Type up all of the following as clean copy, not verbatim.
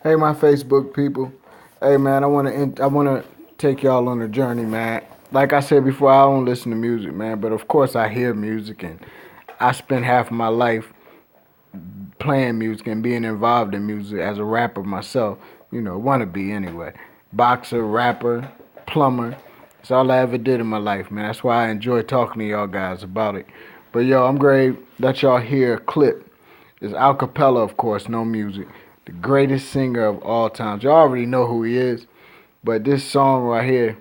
Hey, my Facebook people. Hey, man, I wanna take y'all on a journey, man. Like I said before, I don't listen to music, man, but of course I hear music, and I spent half of my life playing music and being involved in music as a rapper myself. You know, wanna be anyway. Boxer, rapper, plumber. That's all I ever did in my life, man. That's why I enjoy talking to y'all guys about it. But yo, I'm great that y'all hear a clip. It's a cappella, of course, no music. The greatest singer of all time. You already know who he is, but this song right here,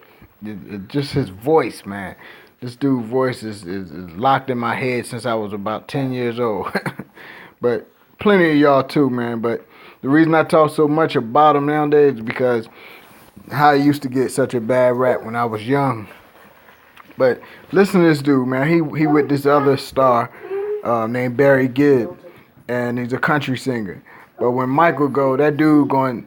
just his voice, man. This dude's voice is locked in my head since I was about 10 years old. But plenty of y'all too, man. But the reason I talk so much about him nowadays is because how he used to get such a bad rap when I was young. But listen to this dude, man. He with this other star named Barry Gibb, and he's a country singer. But when Michael go, that dude going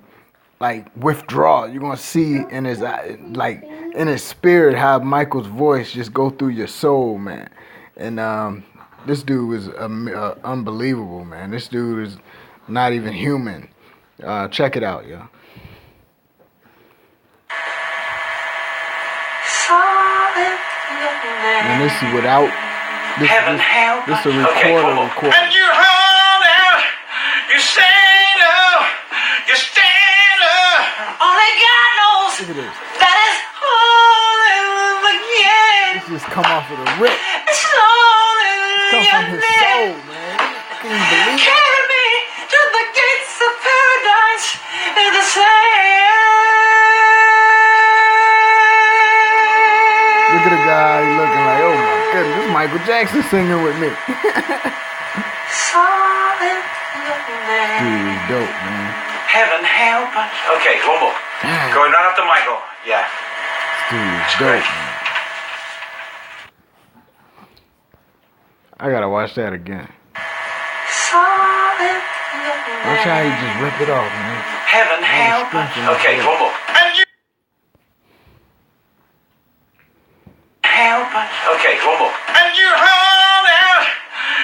like withdraw. You're gonna see in his like in his spirit how Michael's voice just go through your soul, man. And this dude is unbelievable, man. This dude is not even human. Check it out, y'all. And this is without this is a recorder. And you hold out, you stand up, you stand up. Only God knows Look at this. that is all again. This just come off of the rip. It's all Come from his soul, man. Can you believe it? Carry me to the gates of paradise in the sand. Look at the guy looking like, oh my goodness, this is Michael Jackson singing with me. Solid Dude, he's dope, man. Heaven help us. Okay, one more. Damn. Going right up to Michael. Yeah. Dude, he's dope, man. I gotta watch that again. Solid Watch how he just rip it off, man. Heaven help us. Okay, one more. And you help us. Okay, one more. And you hold out.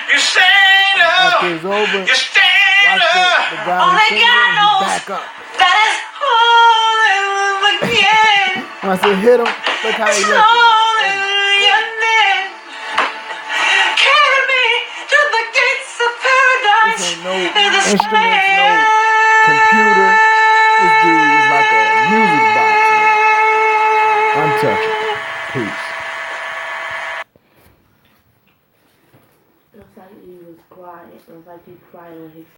You stand up. After it's over, You stand watch up. the guy Only who's singing God and he knows back up. that is all again. Once it hit him, look how he It's left it. all again. Carry me to the gates of paradise This ain't no in the instruments, no sand. computer. This dude is like a music box, man. Untouchable. Peace. Looks like he was crying. Looks like he cried on his